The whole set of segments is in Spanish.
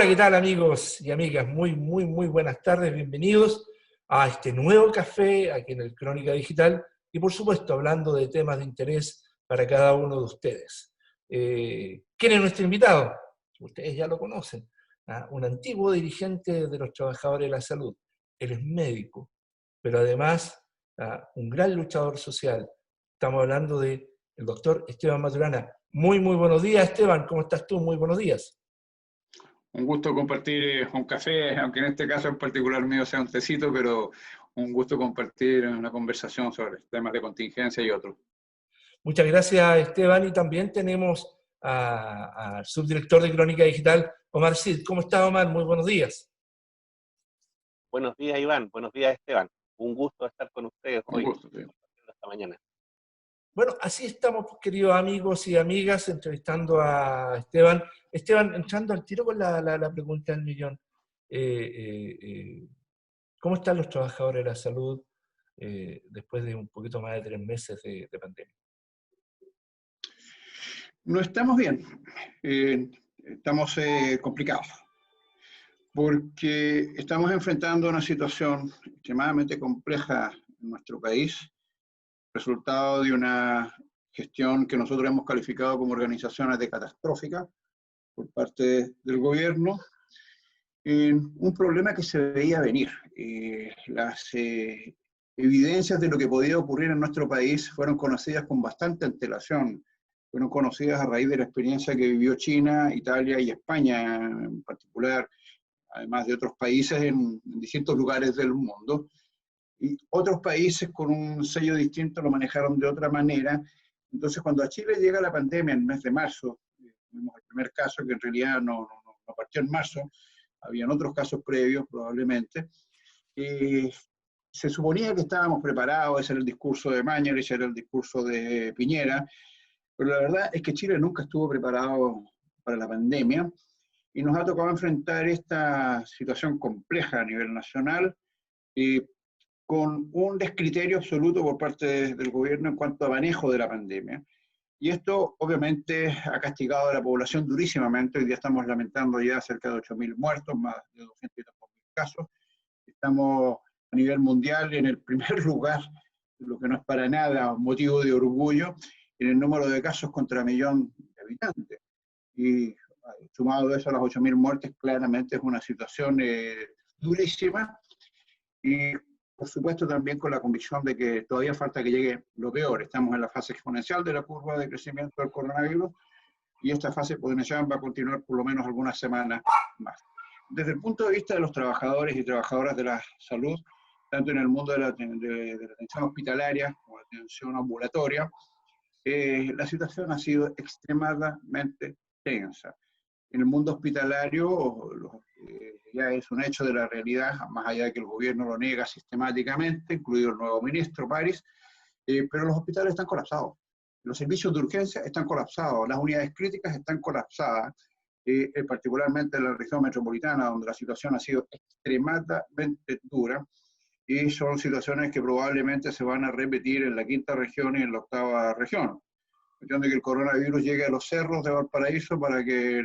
Hola, ¿qué tal amigos y amigas? Muy buenas tardes, bienvenidos a este nuevo café aquí en el Crónica Digital y por supuesto hablando de temas de interés para cada uno de ustedes. ¿Quién es nuestro invitado? Ustedes ya lo conocen, un antiguo dirigente de los trabajadores de la salud. Él es médico, pero además un gran luchador social. Estamos hablando del doctor Esteban Maturana. Muy buenos días, Esteban, ¿cómo estás tú? Muy buenos días. Un gusto compartir un café, aunque en este caso en particular mío sea un tecito, pero un gusto compartir una conversación sobre temas de contingencia y otros. Muchas gracias, Esteban. Y también tenemos al subdirector de Crónica Digital, Omar Cid. ¿Cómo está, Omar? Muy buenos días. Buenos días, Iván. Buenos días, Esteban. Un gusto estar con ustedes Un hoy, gusto, sí. esta mañana. Bueno, así estamos, queridos amigos y amigas, entrevistando a Esteban. Esteban, entrando al tiro con la pregunta del millón. ¿Cómo están los trabajadores de la salud después de un poquito más de 3 meses de pandemia? No estamos bien, estamos complicados, porque estamos enfrentando una situación extremadamente compleja en nuestro país, resultado de una gestión que nosotros hemos calificado como organizaciones de catastrófica por parte del gobierno, un problema que se veía venir. Las evidencias de lo que podía ocurrir en nuestro país fueron conocidas con bastante antelación, fueron conocidas a raíz de la experiencia que vivió China, Italia y España en particular, además de otros países en distintos lugares del mundo. Y otros países con un sello distinto lo manejaron de otra manera. Entonces, cuando a Chile llega la pandemia en el mes de marzo, tuvimos el primer caso que en realidad no partió en marzo, habían otros casos previos probablemente, se suponía que estábamos preparados, ese era el discurso de Mañalich, ese era el discurso de Piñera, pero la verdad es que Chile nunca estuvo preparado para la pandemia y nos ha tocado enfrentar esta situación compleja a nivel nacional con un descriterio absoluto por parte del gobierno en cuanto a manejo de la pandemia. Y esto obviamente ha castigado a la población durísimamente. Hoy día estamos lamentando ya cerca de 8.000 muertos, más de 200.000 casos. Estamos a nivel mundial en el primer lugar, lo que no es para nada motivo de orgullo, en el número de casos contra millón de habitantes. Y sumado eso a las 8.000 muertes, claramente es una situación durísima. Y por supuesto también con la convicción de que todavía falta que llegue lo peor. Estamos en la fase exponencial de la curva de crecimiento del coronavirus y esta fase exponencial va a continuar por lo menos algunas semanas más. Desde el punto de vista de los trabajadores y trabajadoras de la salud, tanto en el mundo de la atención hospitalaria como la atención ambulatoria, la situación ha sido extremadamente tensa. En el mundo hospitalario ya es un hecho de la realidad, más allá de que el gobierno lo niega sistemáticamente, incluido el nuevo ministro París, pero los hospitales están colapsados. Los servicios de urgencia están colapsados, las unidades críticas están colapsadas, particularmente en la región metropolitana, donde la situación ha sido extremadamente dura, y son situaciones que probablemente se van a repetir en la quinta región y en la octava región. Cuestión de que el coronavirus llegue a los cerros de Valparaíso para que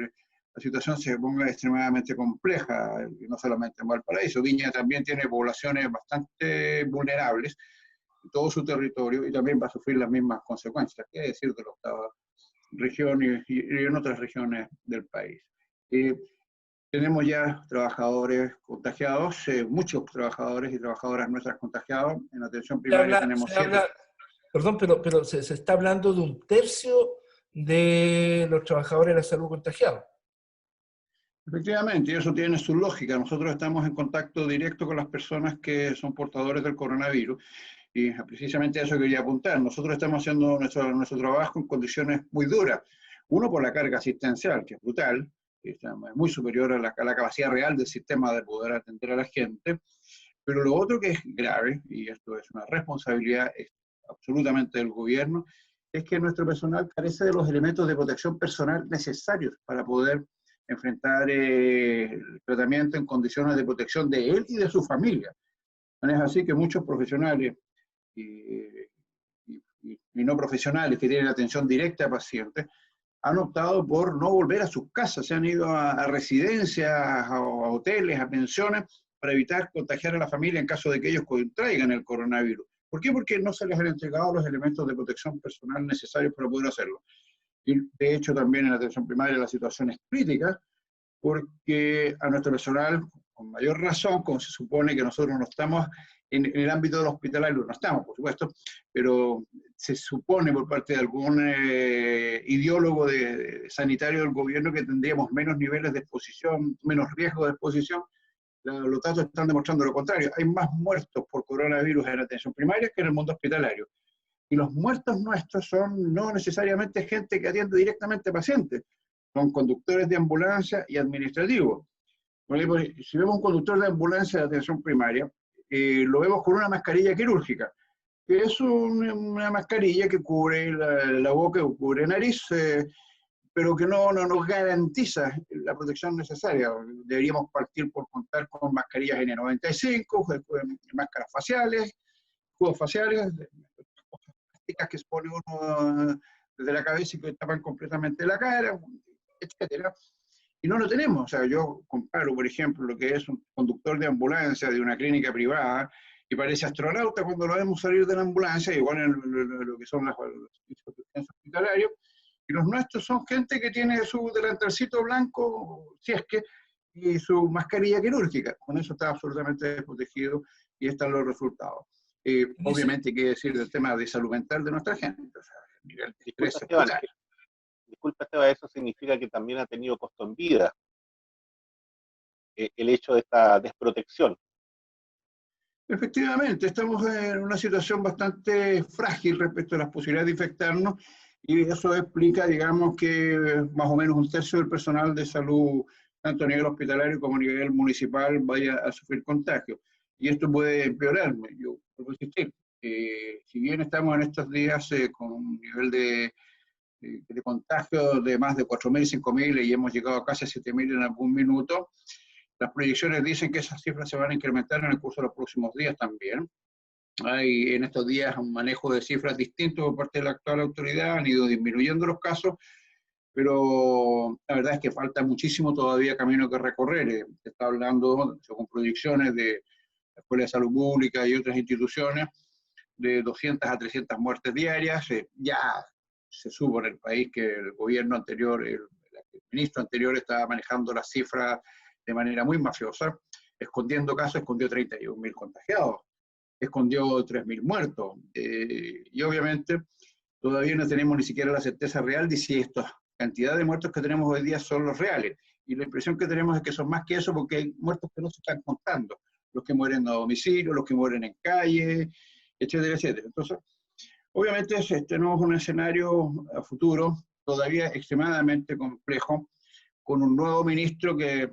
la situación se ponga extremadamente compleja, y no solamente en Valparaíso. Viña también tiene poblaciones bastante vulnerables en todo su territorio y también va a sufrir las mismas consecuencias, que es decir, de la octava región y en otras regiones del país. Tenemos ya trabajadores contagiados, muchos trabajadores y trabajadoras nuestras contagiados. En atención primaria tenemos 7. Perdón, pero se está hablando de 1/3 de los trabajadores de la salud contagiados. Efectivamente, y eso tiene su lógica. Nosotros estamos en contacto directo con las personas que son portadores del coronavirus y precisamente a eso quería apuntar. Nosotros estamos haciendo nuestro trabajo en condiciones muy duras. Uno, por la carga asistencial, que es brutal, que es muy superior a la capacidad real del sistema de poder atender a la gente, pero lo otro que es grave, y esto es una responsabilidad absolutamente del gobierno, es que nuestro personal carece de los elementos de protección personal necesarios para poder enfrentar el tratamiento en condiciones de protección de él y de su familia. No es así que muchos profesionales y no profesionales que tienen atención directa a pacientes han optado por no volver a sus casas, se han ido a residencias, a hoteles, a pensiones, para evitar contagiar a la familia en caso de que ellos contraigan el coronavirus. ¿Por qué? Porque no se les han entregado los elementos de protección personal necesarios para poder hacerlo. Y de hecho también en la atención primaria la situación es crítica, porque a nuestro personal, con mayor razón, como se supone que nosotros no estamos en el ámbito del hospitalario, no estamos, por supuesto, pero se supone por parte de algún ideólogo sanitario del gobierno que tendríamos menos niveles de exposición, menos riesgo de exposición. Los datos están demostrando lo contrario. Hay más muertos por coronavirus en la atención primaria que en el mundo hospitalario. Y los muertos nuestros son no necesariamente gente que atiende directamente a pacientes, son conductores de ambulancia y administrativos. Si vemos un conductor de ambulancia de atención primaria, lo vemos con una mascarilla quirúrgica, que es una mascarilla que cubre la boca, que cubre la nariz, pero que no nos garantiza la protección necesaria. Deberíamos partir por contar con mascarillas N95, máscaras faciales, escudos faciales, cosas plásticas que se pone uno desde la cabeza y que tapan completamente la cara, etcétera. Y no lo tenemos. O sea, yo comparo, por ejemplo, lo que es un conductor de ambulancia de una clínica privada y parece astronauta cuando lo vemos salir de la ambulancia, igual en lo que son los servicios hospitalarios. Y los nuestros son gente que tiene su delantalcito blanco, si es que, y su mascarilla quirúrgica. Con eso está absolutamente desprotegido y están los resultados. Obviamente, hay que decir del tema de salud mental de nuestra gente. O sea, el nivel de estrés es brutal. Disculpa, Esteban, eso significa que también ha tenido costo en vida el hecho de esta desprotección. Efectivamente, estamos en una situación bastante frágil respecto a las posibilidades de infectarnos y eso explica, digamos, que más o menos un tercio del personal de salud, tanto a nivel hospitalario como a nivel municipal, vaya a sufrir contagio. Y esto puede empeorar. Yo puedo insistir, si bien estamos en estos días con un nivel de contagio de más de 4.000, 5.000 y hemos llegado a casi 7.000 en algún minuto, las proyecciones dicen que esas cifras se van a incrementar en el curso de los próximos días también. Hay en estos días un manejo de cifras distinto por parte de la actual autoridad, han ido disminuyendo los casos, pero la verdad es que falta muchísimo todavía camino que recorrer. Se está hablando, según proyecciones de la Escuela de Salud Pública y otras instituciones, de 200 a 300 muertes diarias. Ya se supo en el país que el gobierno anterior, el ministro anterior estaba manejando las cifras de manera muy mafiosa, escondiendo casos, escondió 31.000 contagiados, escondió 3.000 muertos, y obviamente todavía no tenemos ni siquiera la certeza real de si esta cantidad de muertos que tenemos hoy día son los reales, y la impresión que tenemos es que son más que eso porque hay muertos que no se están contando, los que mueren a domicilio, los que mueren en calle, etcétera, etcétera. Entonces, obviamente tenemos un escenario a futuro todavía extremadamente complejo, con un nuevo ministro que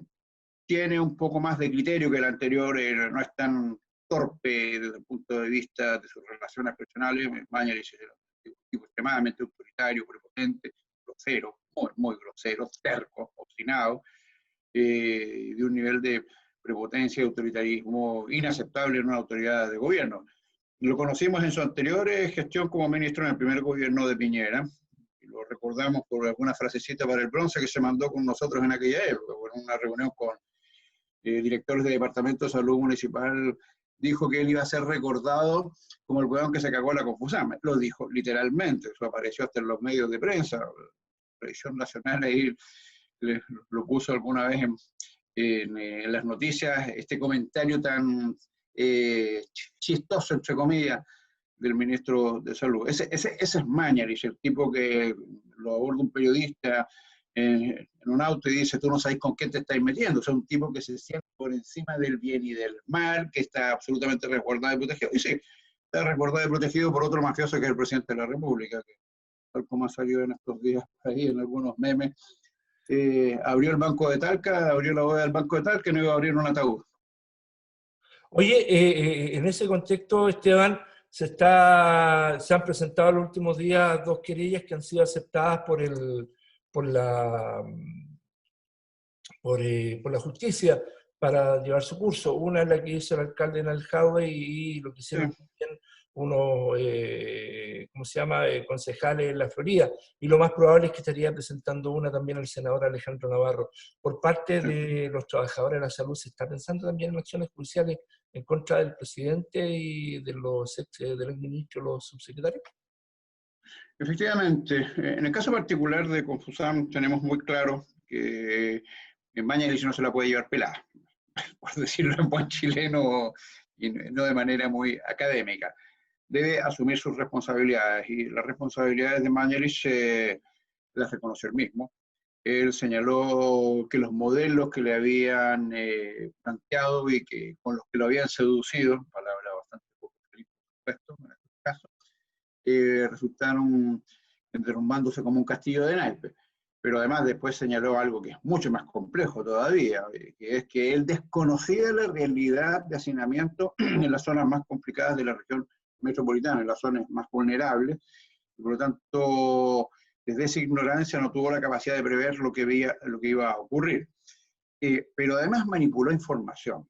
tiene un poco más de criterio que el anterior, no es tan torpe desde el punto de vista de sus relaciones personales. Mañalich es un tipo extremadamente autoritario, prepotente, grosero, muy grosero, terco, obstinado, de un nivel de prepotencia y autoritarismo inaceptable en una autoridad de gobierno. Lo conocimos en su anterior gestión como ministro en el primer gobierno de Piñera, y lo recordamos por alguna frasecita para el bronce que se mandó con nosotros en aquella época, en una reunión con directores de departamento de salud municipal, dijo que él iba a ser recordado como el hueón que se cagó la Confusam. Lo dijo literalmente, eso apareció hasta en los medios de prensa, la televisión nacional ahí lo puso alguna vez en las noticias, este comentario tan chistoso, entre comillas, del ministro de Salud. Ese es Mañalich, el tipo que lo aborda un periodista en un auto y dice, tú no sabes con qué te estás metiendo. O sea, un tipo que se siente por encima del bien y del mal, que está absolutamente resguardado y protegido. Y sí, está resguardado y protegido por otro mafioso que es el presidente de la República, que tal como ha salido en estos días ahí en algunos memes, abrió el banco de Talca, abrió la bóveda del banco de Talca y no iba a abrir un ataúd. Oye, en ese contexto, Esteban, se han presentado en los últimos días 2 querellas que han sido aceptadas por la justicia para llevar su curso. Una es la que hizo el alcalde en Aljaue y lo que hicieron también unos ¿cómo se llama?, concejales en la Florida, y lo más probable es que estaría presentando una también el senador Alejandro Navarro. Por parte de los trabajadores de la salud, ¿se está pensando también en acciones judiciales en contra del presidente y de de los ministros, los subsecretarios? Efectivamente, en el caso particular de Confusam tenemos muy claro que en Mañalich no se la puede llevar pelada, por decirlo en buen chileno y no de manera muy académica. Debe asumir sus responsabilidades, y las responsabilidades de Mañalich las reconoció él mismo. Él señaló que los modelos que le habían planteado y que con los que lo habían seducido, palabra bastante poco feliz, por supuesto, en este caso, resultaron derrumbándose como un castillo de naipes. Pero además después señaló algo que es mucho más complejo todavía, que es que él desconocía la realidad de hacinamiento en las zonas más complicadas de la región metropolitana, en las zonas más vulnerables, y por lo tanto, desde esa ignorancia no tuvo la capacidad de prever lo que iba a ocurrir. Pero además manipuló información,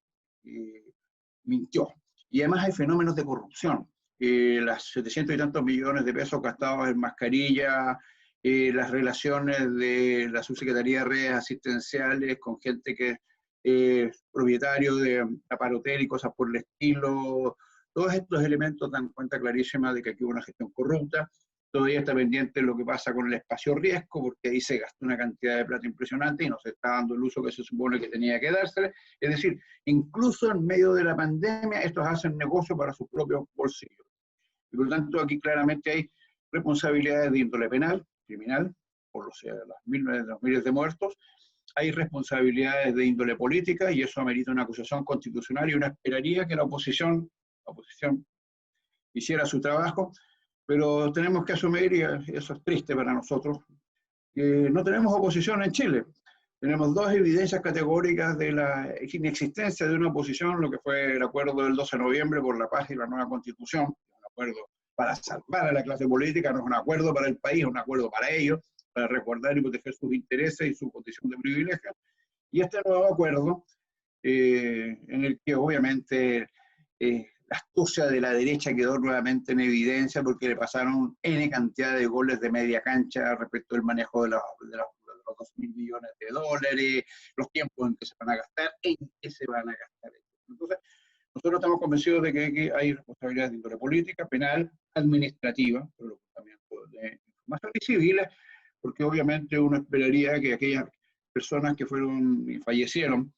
mintió. Y además hay fenómenos de corrupción. Las 700 y tantos millones de pesos gastados en mascarilla, las relaciones de la subsecretaría de redes asistenciales con gente que es propietario de aparotel y cosas por el estilo. Todos estos elementos dan cuenta clarísima de que aquí hubo una gestión corrupta. Todavía está pendiente lo que pasa con el espacio riesgo, porque ahí se gastó una cantidad de plata impresionante y no se está dando el uso que se supone que tenía que dársele. Es decir, incluso en medio de la pandemia, estos hacen negocio para sus propios bolsillos. Y por lo tanto, aquí claramente hay responsabilidades de índole penal, criminal, por los miles de muertos. Hay responsabilidades de índole política, y eso amerita una acusación constitucional, y uno esperaría que la oposición hiciera su trabajo, pero tenemos que asumir, y eso es triste para nosotros, que no tenemos oposición en Chile. Tenemos dos evidencias categóricas de la inexistencia de una oposición, lo que fue el acuerdo del 12 de noviembre por la paz y la nueva constitución, un acuerdo para salvar a la clase política, no es un acuerdo para el país, es un acuerdo para ellos, para resguardar y proteger sus intereses y su condición de privilegio. Y este nuevo acuerdo, en el que obviamente la astucia de la derecha quedó nuevamente en evidencia, porque le pasaron N cantidad de goles de media cancha respecto al manejo de los 2.000 millones de dólares, los tiempos en que se van a gastar, en qué se van a gastar. Entonces, nosotros estamos convencidos de que aquí hay responsabilidades de índole política, penal, administrativa, por los ocultamientos de información, y civiles, porque obviamente uno esperaría que aquellas personas que fueron y fallecieron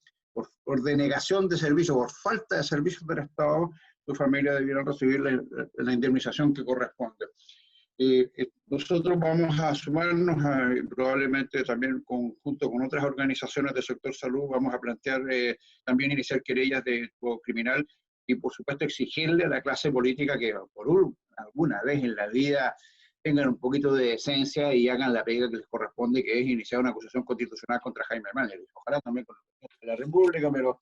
por denegación de servicios, por falta de servicios del Estado, su familia debieran recibir la indemnización que corresponde. Nosotros vamos a sumarnos, probablemente también junto con otras organizaciones del sector salud, vamos a plantear también iniciar querellas de tipo criminal, y por supuesto exigirle a la clase política que alguna vez en la vida tengan un poquito de decencia y hagan la pega que les corresponde, que es iniciar una acusación constitucional contra Jaime Mañalich. Ojalá también con la República, pero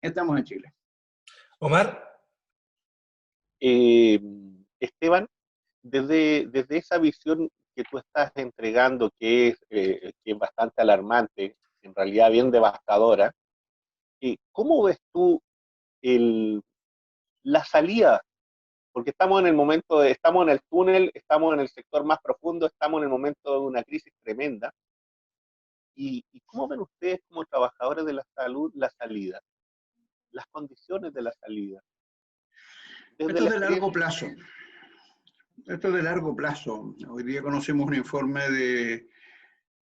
estamos en Chile. Omar. Esteban, desde esa visión que tú estás entregando, que es bastante alarmante, en realidad bien devastadora, ¿cómo ves tú la salida? Porque estamos en el momento, estamos en el túnel, estamos en el sector más profundo, estamos en el momento de una crisis tremenda. ¿Y cómo ven ustedes como trabajadores de la salud la salida? Las condiciones de la salida. Esto es de largo plazo. Esto es de largo plazo. Hoy día conocimos un informe de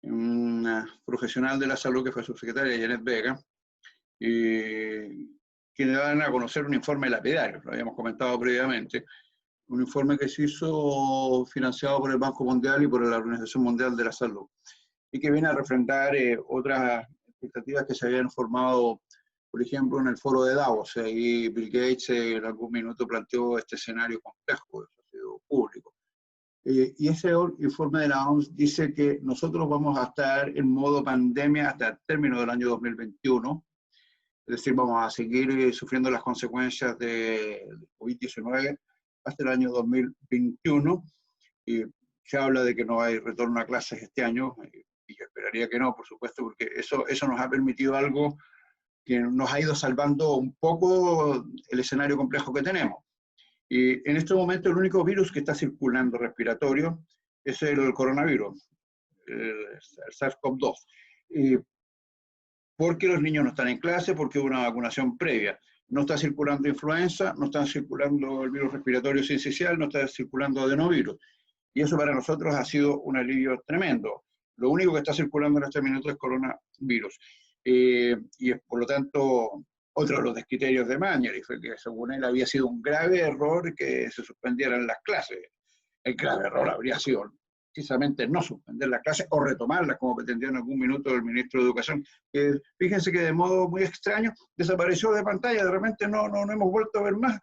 una profesional de la salud que fue subsecretaria, Janet Vega, que le dan a conocer un informe lapidario, lo habíamos comentado previamente, un informe que se hizo financiado por el Banco Mundial y por la Organización Mundial de la Salud, y que viene a refrendar otras expectativas que se habían formado, por ejemplo, en el foro de Davos. Ahí Bill Gates en algún minuto planteó este escenario complejo, eso ha sido público. Y ese informe de la OMS dice que nosotros vamos a estar en modo pandemia hasta el término del año 2021, es decir, vamos a seguir sufriendo las consecuencias del COVID-19 hasta el año 2021. Y se habla de que no hay retorno a clases este año, y yo esperaría que no, por supuesto, porque eso nos ha permitido algo que nos ha ido salvando un poco el escenario complejo que tenemos. Y en este momento el único virus que está circulando respiratorio es el coronavirus, el SARS-CoV-2. Porque los niños no están en clase, porque hubo una vacunación previa. No está circulando influenza, no está circulando el virus respiratorio sincicial, no está circulando adenovirus. Y eso para nosotros ha sido un alivio tremendo. Lo único que está circulando en este minuto es coronavirus. Y por lo tanto, otro de los descriterios de Mañalich fue que según él había sido un grave error que se suspendieran las clases. El grave error habría sido precisamente no suspender las clases o retomarlas, como pretendió en algún minuto el ministro de Educación. Fíjense que de modo muy extraño desapareció de pantalla, de repente no hemos vuelto a ver más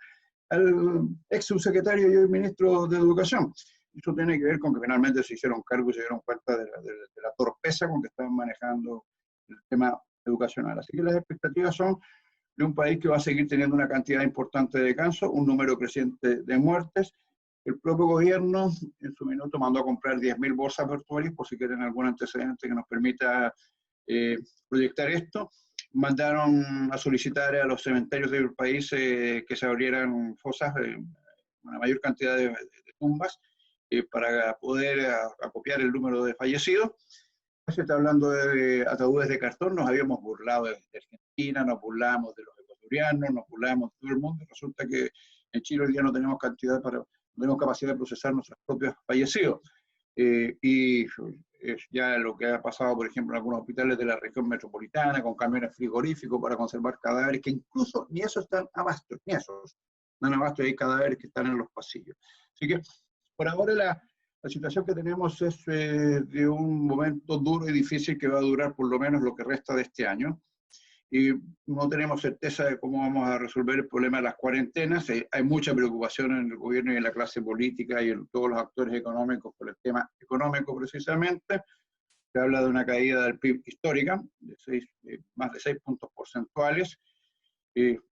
al ex subsecretario y hoy ministro de Educación. Eso tiene que ver con que finalmente se hicieron cargo y se dieron cuenta de la torpeza con que estaban manejando el tema educacional. Así que las expectativas son de un país que va a seguir teniendo una cantidad importante de casos, un número creciente de muertes. El propio gobierno en su minuto mandó a comprar 10.000 bolsas virtuales, por si quieren algún antecedente que nos permita proyectar esto. Mandaron a solicitar a los cementerios del país que se abrieran fosas, una mayor cantidad de tumbas, para poder acopiar el número de fallecidos. Se está hablando de ataúdes de cartón, nos habíamos burlado de Argentina, nos burlamos de los ecuatorianos, nos burlamos de todo el mundo. Resulta que en Chile hoy día no tenemos capacidad de procesar nuestros propios fallecidos. Y ya lo que ha pasado, por ejemplo, en algunos hospitales de la región metropolitana, con camiones frigoríficos para conservar cadáveres, que incluso ni esos están abastos, ni esos están abastos, y hay cadáveres que están en los pasillos. Así que, por ahora, la situación que tenemos es de un momento duro y difícil que va a durar por lo menos lo que resta de este año. Y no tenemos certeza de cómo vamos a resolver el problema de las cuarentenas. Hay mucha preocupación en el gobierno y en la clase política y en todos los actores económicos por el tema económico precisamente. Se habla de una caída del PIB histórica, de más de 6 puntos porcentuales.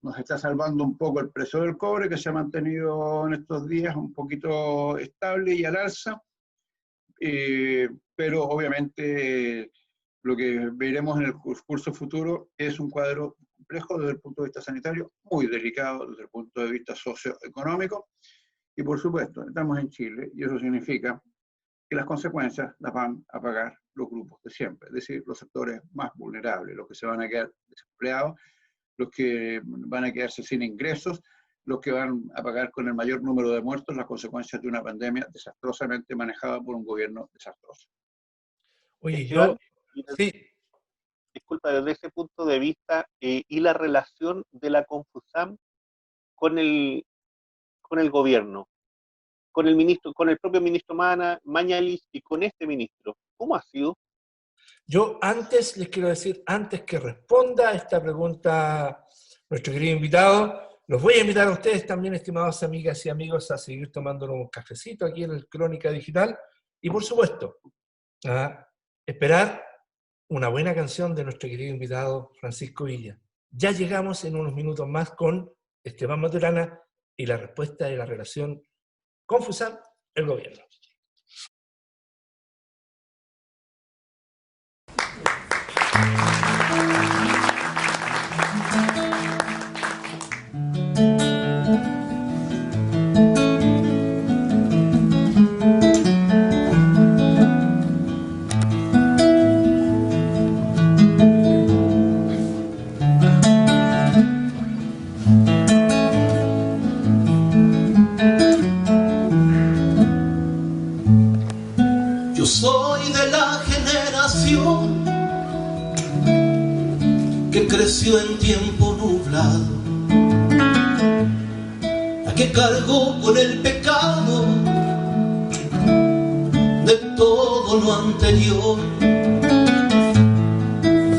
Nos está salvando un poco el precio del cobre, que se ha mantenido en estos días un poquito estable y al alza. Pero obviamente lo que veremos en el curso futuro es un cuadro complejo desde el punto de vista sanitario, muy delicado desde el punto de vista socioeconómico, y por supuesto, estamos en Chile, y eso significa que las consecuencias las van a pagar los grupos de siempre, es decir, los sectores más vulnerables, los que se van a quedar desempleados, los que van a quedarse sin ingresos, los que van a pagar con el mayor número de muertos las consecuencias de una pandemia desastrosamente manejada por un gobierno desastroso. Oye, yo... Sí. Disculpa, desde ese punto de vista, y la relación de la Confusam con el gobierno, con el ministro, con el propio ministro Mañalich y con este ministro, ¿cómo ha sido? Yo antes les quiero decir, antes que responda a esta pregunta nuestro querido invitado, los voy a invitar a ustedes también, estimadas amigas y amigos, a seguir tomándonos un cafecito aquí en el Crónica Digital y por supuesto, a esperar una buena canción de nuestro querido invitado Francisco Villa. Ya llegamos en unos minutos más con Esteban Maturana y la respuesta de la relación Confusam, el gobierno. Yo soy de la generación que creció en tiempo nublado, la que cargó con el pecado de todo lo anterior,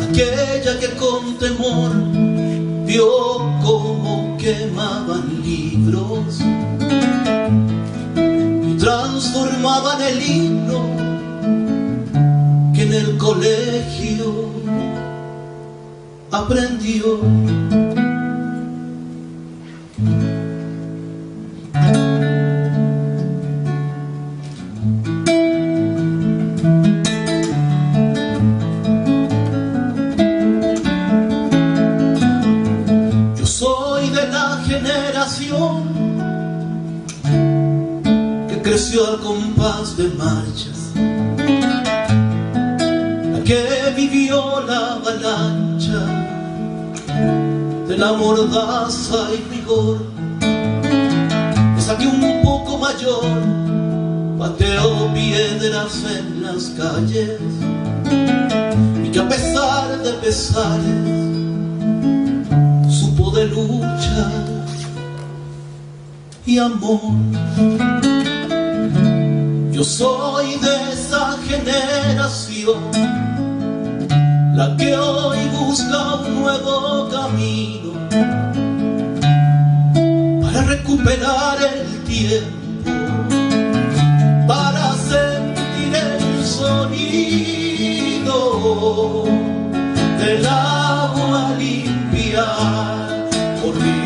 aquella que con temor vio cómo quemaban libros y transformaban el himno que en el colegio aprendió. Yo soy de la generación tropas de marchas, la que vivió la avalancha de la mordaza y rigor, esa que un poco mayor pateó piedras en las calles y que a pesar de pesares supo de lucha y amor. Yo soy de esa generación, la que hoy busca un nuevo camino para recuperar el tiempo, para sentir el sonido del agua limpia corriendo.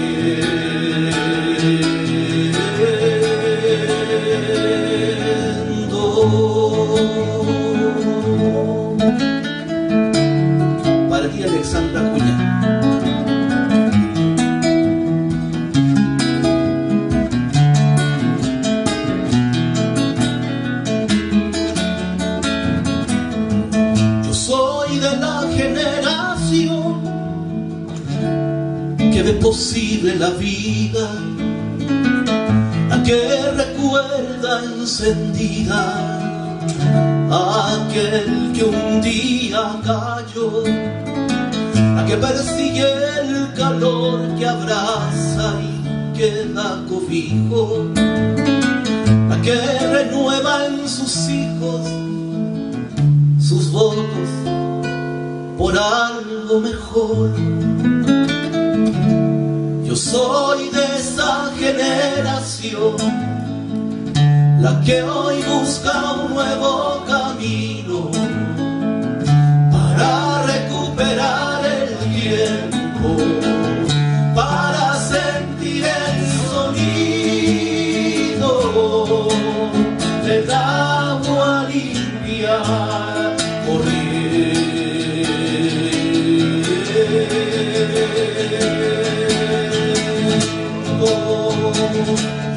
Para ti, Alexandra Acuña. Yo soy de la generación que ve posible la vida, la que recuerda encendida aquel que un día cayó, la que persigue el calor que abraza y que da cobijo, la que renueva en sus hijos sus votos por algo mejor. Yo soy de esa generación, la que hoy busca un nuevo camino para recuperar el tiempo, para sentir el sonido del agua limpia corriendo.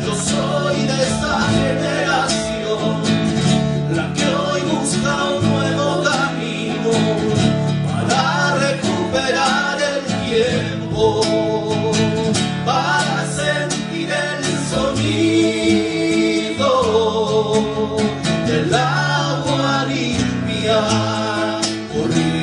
Yo soy de esa generación, la que hoy busca un nuevo camino para recuperar el tiempo, para sentir el sonido del agua limpia corriendo.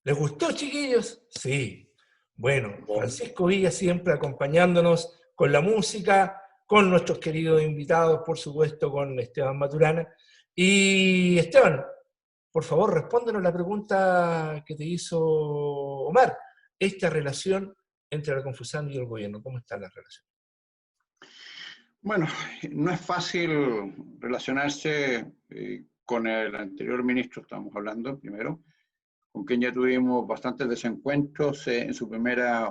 ¿Les gustó, chiquillos? Sí. Bueno, Francisco Villa siempre acompañándonos con la música, con nuestros queridos invitados, por supuesto, con Esteban Maturana. Y Esteban, por favor, respóndenos la pregunta que te hizo Omar. Esta relación entre la Confusando y el gobierno, ¿cómo está la relación? Bueno, no es fácil relacionarse con el anterior ministro, estamos hablando primero, con quien ya tuvimos bastantes desencuentros en su primera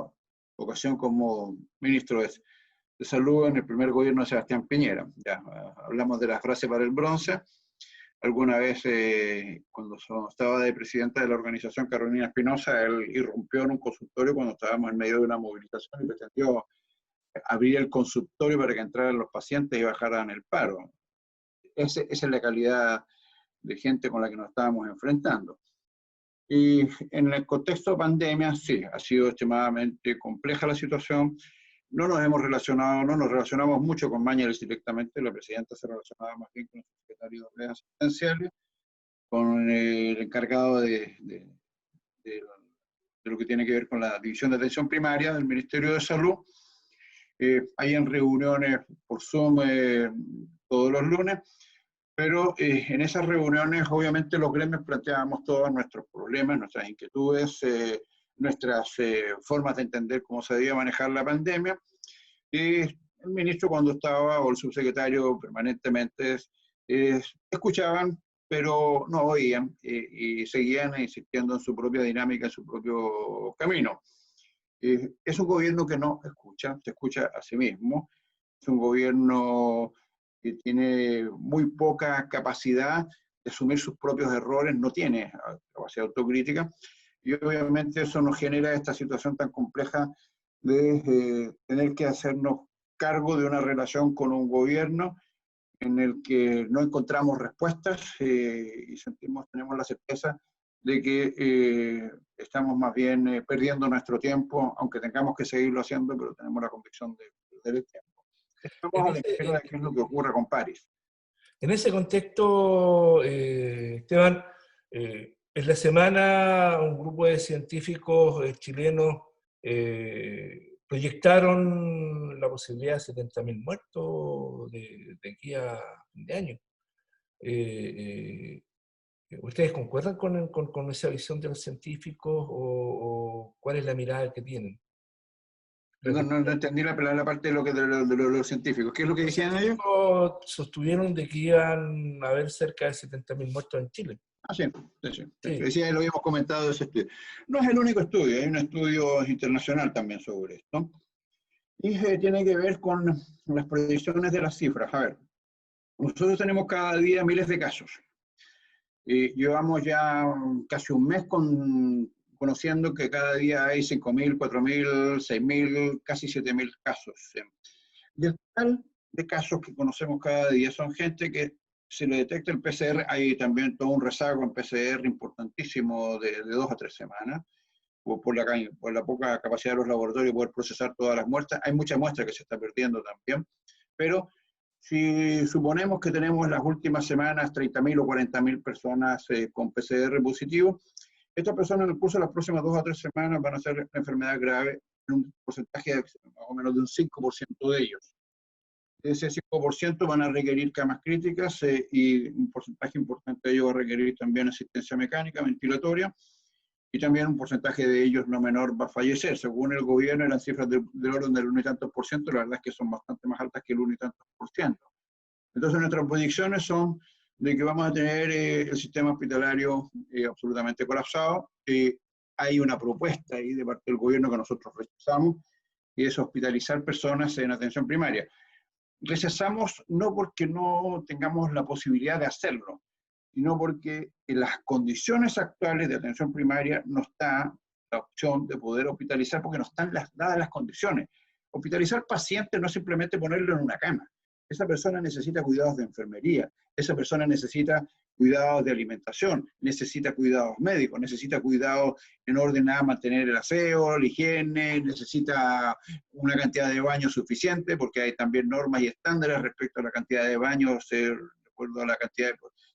ocasión como ministro de Salud en el primer gobierno de Sebastián Piñera. Ya hablamos de la frase para el bronce. Alguna vez, cuando estaba de presidenta de la organización Carolina Espinosa, él irrumpió en un consultorio cuando estábamos en medio de una movilización y pretendió abrir el consultorio para que entraran los pacientes y bajaran el paro. Esa es la calidad de gente con la que nos estábamos enfrentando. Y en el contexto de pandemia, sí, ha sido extremadamente compleja la situación. No nos relacionamos mucho con Mañalich directamente, la presidenta se relacionaba más bien con el secretario de Redes Asistenciales, con el encargado de lo que tiene que ver con la División de Atención Primaria del Ministerio de Salud. Hay en reuniones por Zoom todos los lunes, pero en esas reuniones obviamente los gremios planteábamos todos nuestros problemas, nuestras inquietudes, nuestras formas de entender cómo se debía manejar la pandemia. Y el ministro cuando estaba, o el subsecretario permanentemente, escuchaban, pero no oían y seguían insistiendo en su propia dinámica, en su propio camino. Es un gobierno que no escucha, se escucha a sí mismo, es un gobierno que tiene muy poca capacidad de asumir sus propios errores, no tiene capacidad autocrítica, y obviamente eso nos genera esta situación tan compleja de tener que hacernos cargo de una relación con un gobierno en el que no encontramos respuestas y tenemos la certeza de que estamos más bien perdiendo nuestro tiempo, aunque tengamos que seguirlo haciendo, pero tenemos la convicción de perder el tiempo. Estamos a la espera de qué es lo que ocurra con París. En ese contexto, Esteban, en la semana un grupo de científicos chilenos proyectaron la posibilidad de 70.000 muertos de aquí a fin de año. ¿Ustedes concuerdan con esa visión de los científicos o cuál es la mirada que tienen? No entendí la parte de los científicos. ¿Qué es lo que decían ellos? Sostuvieron de que iban a haber cerca de 70.000 muertos en Chile. Ah, sí. Decía, lo habíamos comentado ese estudio. No es el único estudio, hay un estudio internacional también sobre esto. Y tiene que ver con las proyecciones de las cifras. A ver, nosotros tenemos cada día miles de casos. Llevamos ya casi un mes conociendo que cada día hay 5.000, 4.000, 6.000, casi 7.000 casos. Del total de casos que conocemos cada día son gente que se le detecta el PCR, hay también todo un rezago en PCR importantísimo de 2 a 3 semanas, por la poca capacidad de los laboratorios de poder procesar todas las muestras. Hay mucha muestra que se está perdiendo también, pero si suponemos que tenemos en las últimas semanas 30.000 o 40.000 personas con PCR positivo, estas personas en el curso de las próximas 2 a 3 semanas van a ser enfermedad grave en un porcentaje de más o menos de un 5% de ellos. Ese 5% van a requerir camas críticas y un porcentaje importante de ellos va a requerir también asistencia mecánica, ventilatoria, y también un porcentaje de ellos no menor va a fallecer. Según el gobierno eran cifras del orden del 1 y tantos por ciento, la verdad es que son bastante más altas que el 1 y tantos por ciento. Entonces nuestras proyecciones son de que vamos a tener el sistema hospitalario absolutamente colapsado. Hay una propuesta ahí de parte del gobierno que nosotros rechazamos, y es hospitalizar personas en atención primaria. Rechazamos no porque no tengamos la posibilidad de hacerlo, sino porque en las condiciones actuales de atención primaria no está la opción de poder hospitalizar porque no están dadas las condiciones. Hospitalizar pacientes no es simplemente ponerlo en una cama. Esa persona necesita cuidados de enfermería, esa persona necesita cuidados de alimentación, necesita cuidados médicos, necesita cuidados en orden a mantener el aseo, la higiene, necesita una cantidad de baños suficiente, porque hay también normas y estándares respecto a la cantidad de baños, de acuerdo a la cantidad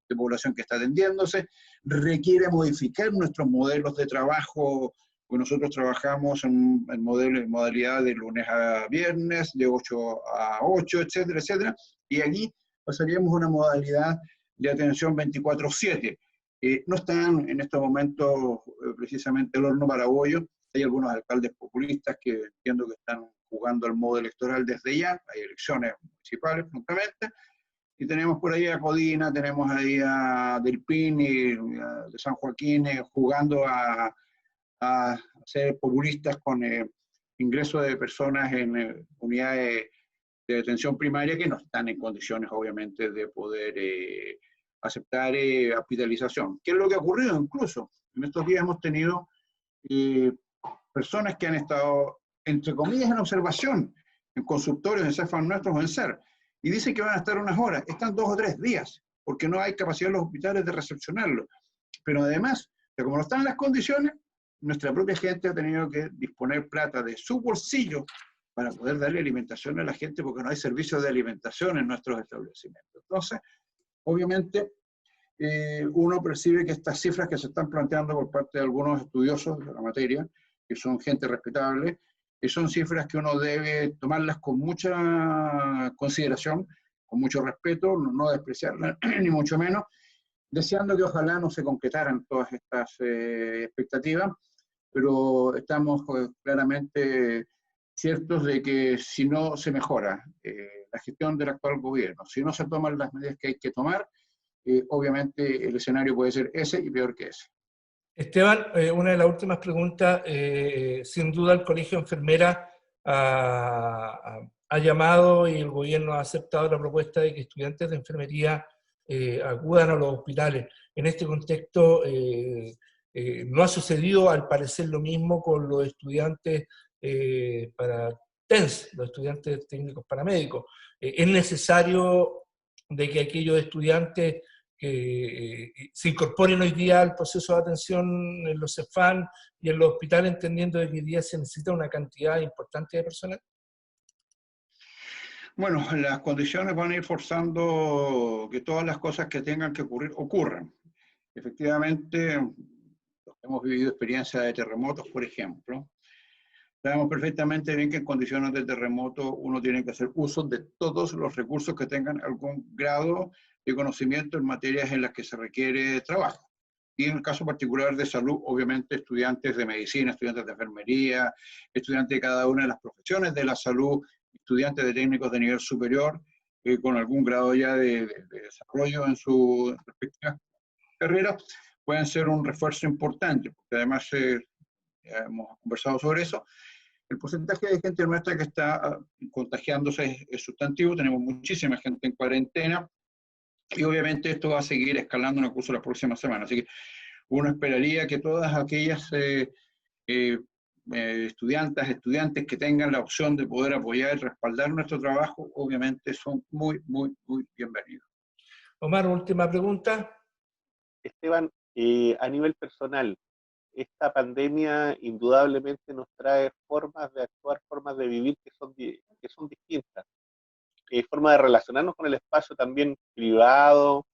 de población que está atendiéndose. Requiere modificar nuestros modelos de trabajo, porque nosotros trabajamos en modalidad de lunes a viernes, de 8 a 8, etcétera, etcétera, y aquí pasaríamos a una modalidad de atención 24/7. No están en estos momentos precisamente el horno para bollo. Hay algunos alcaldes populistas que entiendo que están jugando al modo electoral desde ya, hay elecciones municipales prontamente, y tenemos por ahí a Codina, tenemos ahí a Del Pin y de San Joaquín jugando a ser populistas con ingreso de personas en unidades de atención primaria que no están en condiciones, obviamente, de poder aceptar hospitalización. ¿Qué es lo que ha ocurrido? Incluso en estos días hemos tenido personas que han estado, entre comillas, en observación, en consultorios, en CEFAM nuestros o en SER, y dicen que van a estar unas horas, están 2 o 3 días, porque no hay capacidad en los hospitales de recepcionarlo. Pero además, como no están las condiciones, nuestra propia gente ha tenido que disponer plata de su bolsillo para poder darle alimentación a la gente, porque no hay servicios de alimentación en nuestros establecimientos. Entonces, obviamente, uno percibe que estas cifras que se están planteando por parte de algunos estudiosos de la materia, que son gente respetable, son cifras que uno debe tomarlas con mucha consideración, con mucho respeto, no despreciarla, ni mucho menos, deseando que ojalá no se concretaran todas estas expectativas, pero estamos claramente ciertos de que si no se mejora la gestión del actual gobierno, si no se toman las medidas que hay que tomar, obviamente el escenario puede ser ese y peor que ese. Esteban, una de las últimas preguntas, sin duda el Colegio de Enfermeras ha llamado y el gobierno ha aceptado la propuesta de que estudiantes de enfermería acudan a los hospitales. En este contexto, no ha sucedido al parecer lo mismo con los estudiantes para TENS, los estudiantes técnicos paramédicos. Es necesario de que aquellos estudiantes que se incorporen hoy día al proceso de atención en los CEFAM y en los hospitales, entendiendo que hoy día se necesita una cantidad importante de personal? Bueno, las condiciones van a ir forzando que todas las cosas que tengan que ocurrir, ocurran. Efectivamente, hemos vivido experiencias de terremotos, por ejemplo. Sabemos perfectamente bien que en condiciones de terremoto uno tiene que hacer uso de todos los recursos que tengan algún grado de conocimiento en materias en las que se requiere trabajo. Y en el caso particular de salud, obviamente estudiantes de medicina, estudiantes de enfermería, estudiantes de cada una de las profesiones de la salud, estudiantes de técnicos de nivel superior, con algún grado ya de desarrollo en su respectiva carrera, pueden ser un refuerzo importante, porque además hemos conversado sobre eso. El porcentaje de gente nuestra que está contagiándose es sustantivo, tenemos muchísima gente en cuarentena, y obviamente esto va a seguir escalando en el curso de las próximas semanas. Así que uno esperaría que todas aquellas estudiantes que tengan la opción de poder apoyar y respaldar nuestro trabajo, obviamente son muy, muy, muy bienvenidos. Omar, última pregunta. Esteban, a nivel personal, esta pandemia indudablemente nos trae formas de actuar, formas de vivir que son distintas. Formas de relacionarnos con el espacio también privado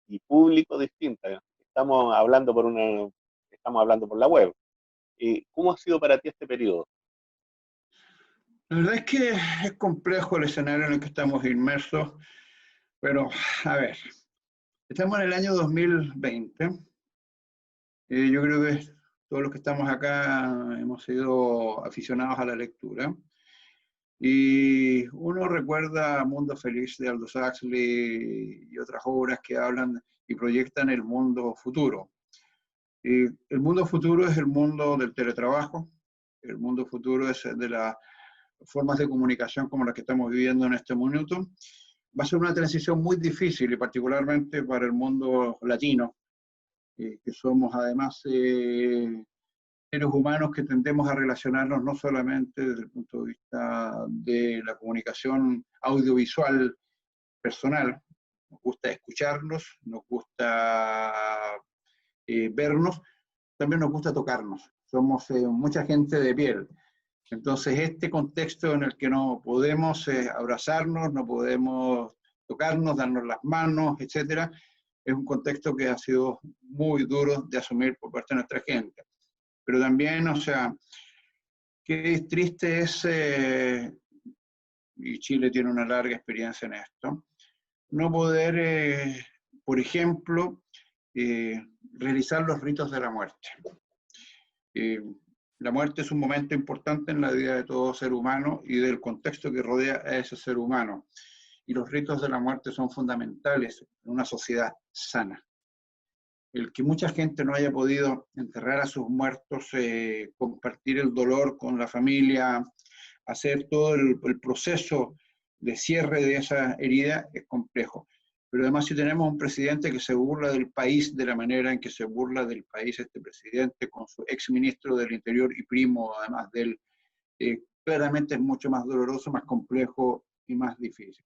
y público distintas. Estamos hablando por la web. ¿Cómo ha sido para ti este periodo? La verdad es que es complejo el escenario en el que estamos inmersos, pero a ver, estamos en el año 2020. Yo creo que todos los que estamos acá hemos sido aficionados a la lectura. Y uno recuerda Mundo Feliz de Aldous Huxley y otras obras que hablan y proyectan el mundo futuro. Y el mundo futuro es el mundo del teletrabajo, el mundo futuro es de las formas de comunicación como las que estamos viviendo en este minuto. Va a ser una transición muy difícil y particularmente para el mundo latino, que somos además seres humanos que tendemos a relacionarnos no solamente desde el punto de vista de la comunicación audiovisual personal, nos gusta escucharnos, nos gusta vernos, también nos gusta tocarnos, somos mucha gente de piel. Entonces este contexto en el que no podemos abrazarnos, no podemos tocarnos, darnos las manos, etcétera, es un contexto que ha sido muy duro de asumir por parte de nuestra gente. Pero también, o sea, qué triste es, y Chile tiene una larga experiencia en esto, no poder, por ejemplo, realizar los ritos de la muerte. La muerte es un momento importante en la vida de todo ser humano y del contexto que rodea a ese ser humano. Y los ritos de la muerte son fundamentales en una sociedad sana. El que mucha gente no haya podido enterrar a sus muertos, compartir el dolor con la familia, hacer todo el proceso de cierre de esa herida es complejo. Pero además si tenemos un presidente que se burla del país de la manera en que se burla del país este presidente, con su exministro del Interior y primo además de él, claramente es mucho más doloroso, más complejo y más difícil.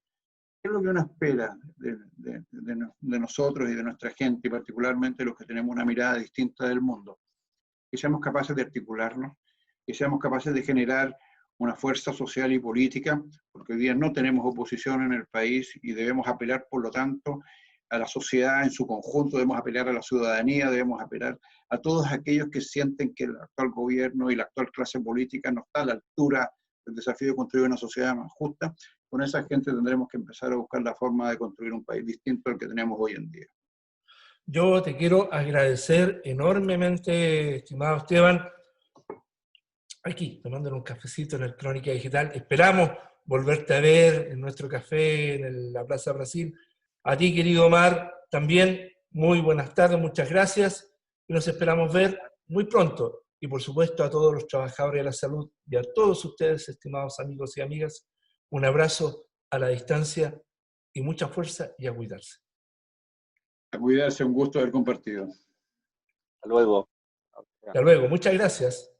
¿Qué es lo que uno espera de nosotros y de nuestra gente, y particularmente los que tenemos una mirada distinta del mundo? Que seamos capaces de articularnos, que seamos capaces de generar una fuerza social y política, porque hoy día no tenemos oposición en el país y debemos apelar, por lo tanto, a la sociedad en su conjunto, debemos apelar a la ciudadanía, debemos apelar a todos aquellos que sienten que el actual gobierno y la actual clase política no está a la altura del desafío de construir una sociedad más justa. con esa gente tendremos que empezar a buscar la forma de construir un país distinto al que tenemos hoy en día. Yo te quiero agradecer enormemente, estimado Esteban, aquí tomándole un cafecito en el Crónica Digital. Esperamos volverte a ver en nuestro café en la Plaza Brasil. A ti, querido Omar, también muy buenas tardes, muchas gracias y nos esperamos ver muy pronto. Y por supuesto a todos los trabajadores de la salud y a todos ustedes, estimados amigos y amigas, un abrazo a la distancia y mucha fuerza y a cuidarse. A cuidarse, un gusto haber compartido. Hasta luego. Hasta luego, muchas gracias.